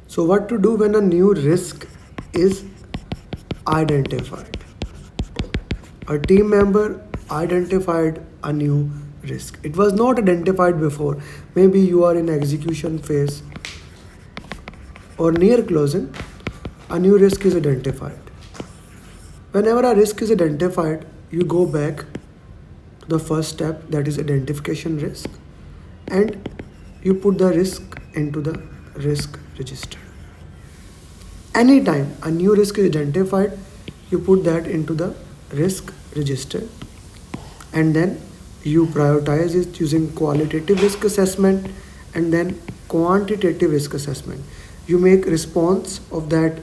So what to do when a new risk is identified? A team member identified a new risk. It was not identified before. Maybe you are in execution phase or near closing, a new risk is identified. Whenever a risk is identified, you go back to the first step, that is identification risk, and you put the risk into the risk register. Anytime a new risk is identified, you put that into the risk register, and then you prioritize it using qualitative risk assessment and then quantitative risk assessment. You make response of that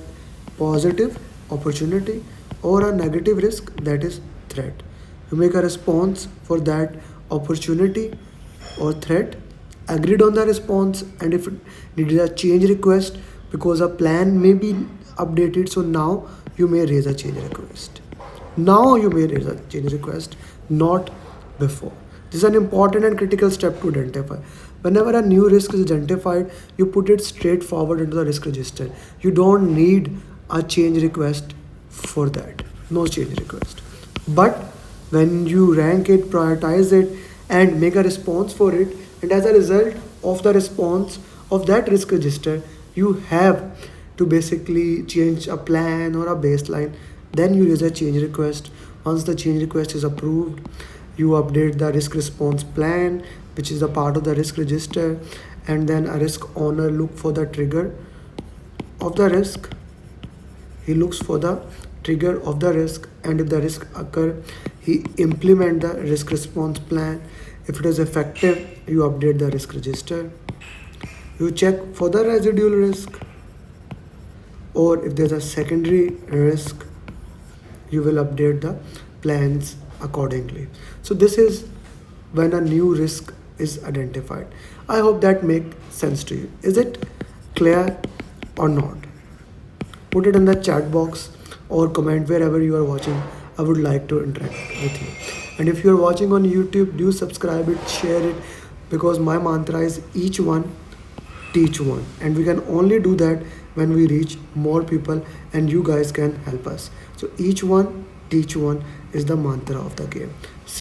positive opportunity or a negative risk, that is threat. You make a response for that opportunity or threat, agreed on the response, and if it needed a change request because a plan may be updated, so now you may raise a change request. Now you may raise a change request, not before. This is an important and critical step to identify. Whenever a new risk is identified, you put it straight forward into the risk register. You don't need a change request for that. No change request. But when you rank it, prioritize it, and make a response for it, and as a result of the response of that risk register, you have to basically change a plan or a baseline. Then you use a change request. Once the change request is approved, you update the risk response plan, which is a part of the risk register, and then a risk owner look for the trigger of the risk. He looks for the trigger of the risk, and if the risk occur, he implement the risk response plan. If it is effective, you update the risk register. You check for the residual risk, or if there's a secondary risk, you will update the plans accordingly. So this is when a new risk is identified. I hope that makes sense to you. Is it clear or not? Put it in the chat box or comment wherever you are watching. I would like to interact with you. And if you are watching on YouTube, do subscribe it, share it, because my mantra is each one teach one, and we can only do that when we reach more people and you guys can help us. So each one teach one is the mantra of the game.